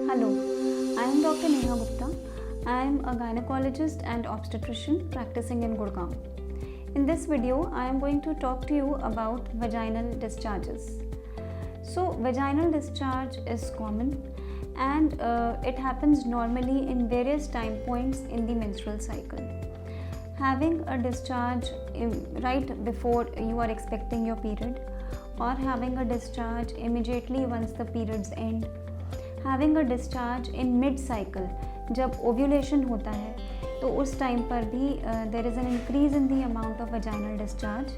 Hello, I am Dr. Neha Gupta. I am a gynecologist and obstetrician practicing in Gurgaon. In this video, I am going to talk to you about vaginal discharges. So, vaginal discharge is common and it happens normally in various time points in the menstrual cycle. Having a discharge right before you are expecting your period, or having a discharge immediately once the periods end, having a discharge in mid cycle जब ovulation होता है तो उस time पर भी there is an increase in the amount of vaginal discharge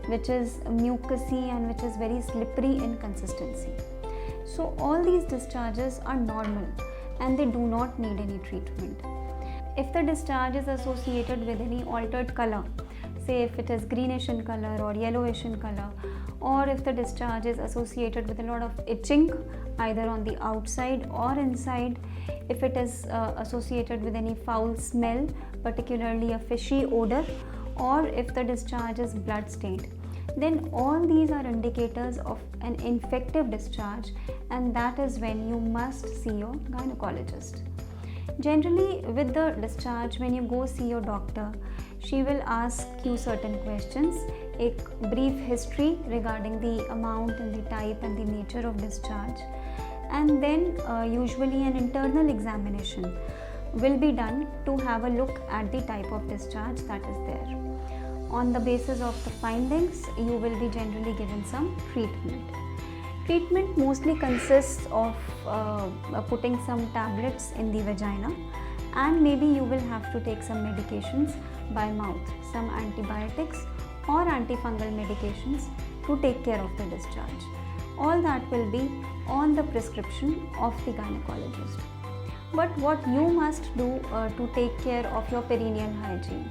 which is mucousy and which is very slippery in consistency. So all these discharges are normal and they do not need any treatment. If the discharge is associated with any altered color, say if it is greenish in color or yellowish in color, or if the discharge is associated with a lot of itching either on the outside or inside, if it is associated with any foul smell, particularly a fishy odor, or if the discharge is blood stained, then all these are indicators of an infective discharge, and that is when you must see your gynecologist. Generally, with the discharge, when you go see your doctor, she will ask you certain questions, a brief history regarding the amount and the type and the nature of discharge, and then usually an internal examination will be done to have a look at the type of discharge that is there. On the basis of the findings, you will be generally given some treatment. Treatment mostly consists of putting some tablets in the vagina, and maybe you will have to take some medications by mouth, some antibiotics or antifungal medications to take care of the discharge. All that will be on the prescription of the gynecologist. But what you must do to take care of your perineal hygiene?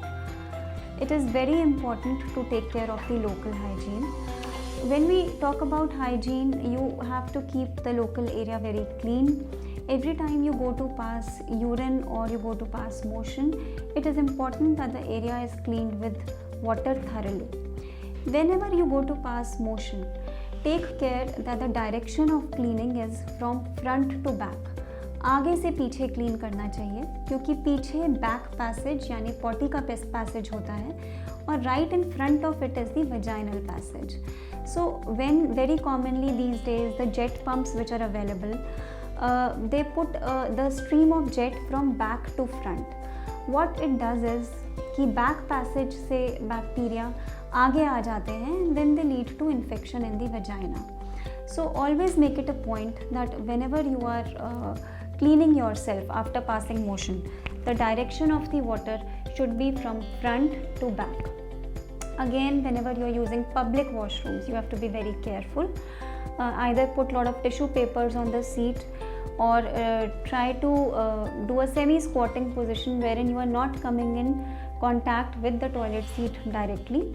It is very important to take care of the local hygiene. When we talk about hygiene, you have to keep the local area very clean. Every time you go to pass urine or you go to pass motion, it is important that the area is cleaned with water thoroughly. Whenever you go to pass motion, take care that the direction of cleaning is from front to back. आगे से पीछे clean करना चाहिए, क्योंकि पीछे back passage यानी potty का passage होता है और right in front of it is the vaginal passage. So when very commonly these days the jet pumps which are available, they put the stream of jet from back to front. What it does is कि back passage से bacteria आगे आ जाते हैं and then they lead to infection in the vagina. So always make it a point that whenever you are cleaning yourself after passing motion, the direction of the water should be from front to back. Again, whenever you are using public washrooms, you have to be very careful. Either put a lot of tissue papers on the seat or try to do a semi-squatting position wherein you are not coming in contact with the toilet seat directly.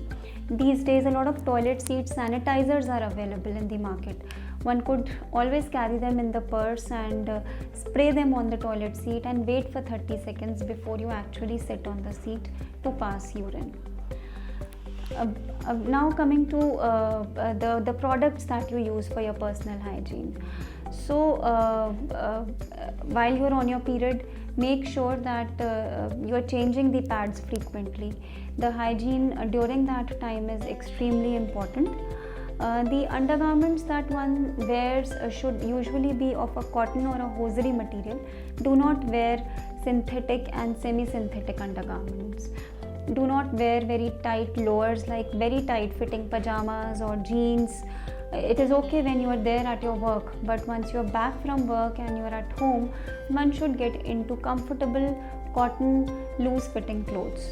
These days, a lot of toilet seat sanitizers are available in the market. One could always carry them in the purse and spray them on the toilet seat and wait for 30 seconds before you actually sit on the seat to pass urine. Now coming to the products that you use for your personal hygiene. So while you are on your period, make sure that you are changing the pads frequently. The hygiene during that time is extremely important. The undergarments that one wears should usually be of a cotton or a hosiery material. Do not wear synthetic and semi-synthetic undergarments. Do not wear very tight lowers like very tight fitting pajamas or jeans. It is okay when you are there at your work, but once you are back from work and you are at home, one should get into comfortable cotton loose fitting clothes.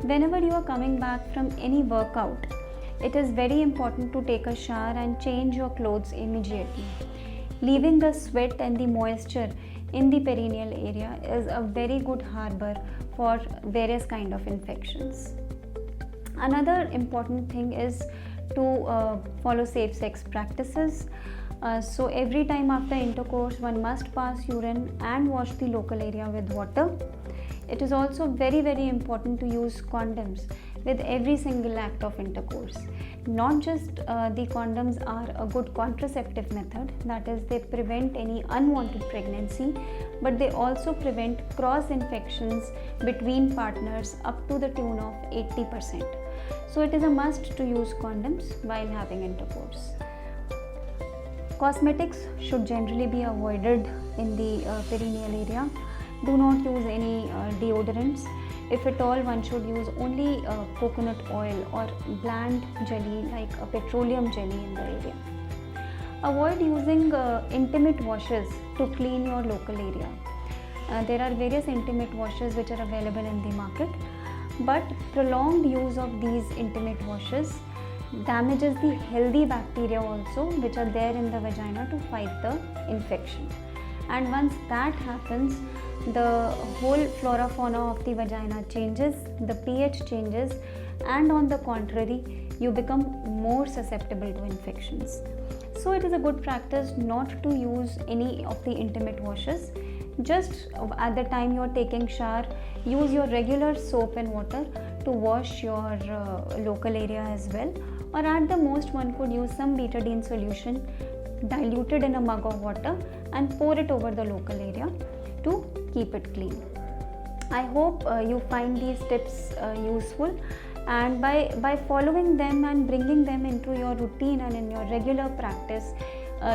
Whenever you are coming back from any workout, it is very important to take a shower and change your clothes immediately. Leaving the sweat and the moisture in the perineal area is a very good harbor for various kind of infections. Another important thing is to follow safe sex practices. So every time after intercourse, one must pass urine and wash the local area with water. It is also very important to use condoms with every single act of intercourse. Not just the condoms are a good contraceptive method, that is, they prevent any unwanted pregnancy, but they also prevent cross infections between partners up to the tune of 80%. So it is a must to use condoms while having intercourse. Cosmetics should generally be avoided in the perineal area. Do not use any deodorants. If at all, one should use only coconut oil or bland jelly like a petroleum jelly in the area. Avoid using intimate washes to clean your local area. There are various intimate washes which are available in the market, but prolonged use of these intimate washes damages the healthy bacteria also which are there in the vagina to fight the infection. And once that happens, the whole flora fauna of the vagina changes, the pH changes, and on the contrary, you become more susceptible to infections. So it is a good practice not to use any of the intimate washes. Just at the time you are taking shower, use your regular soap and water to wash your local area as well, or at the most one could use some betadine solution diluted in a mug of water and pour it over the local area to keep it clean. I hope you find these tips useful, and by following them and bringing them into your routine and in your regular practice,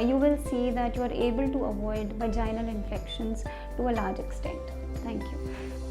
you will see that you are able to avoid vaginal infections to a large extent. Thank you.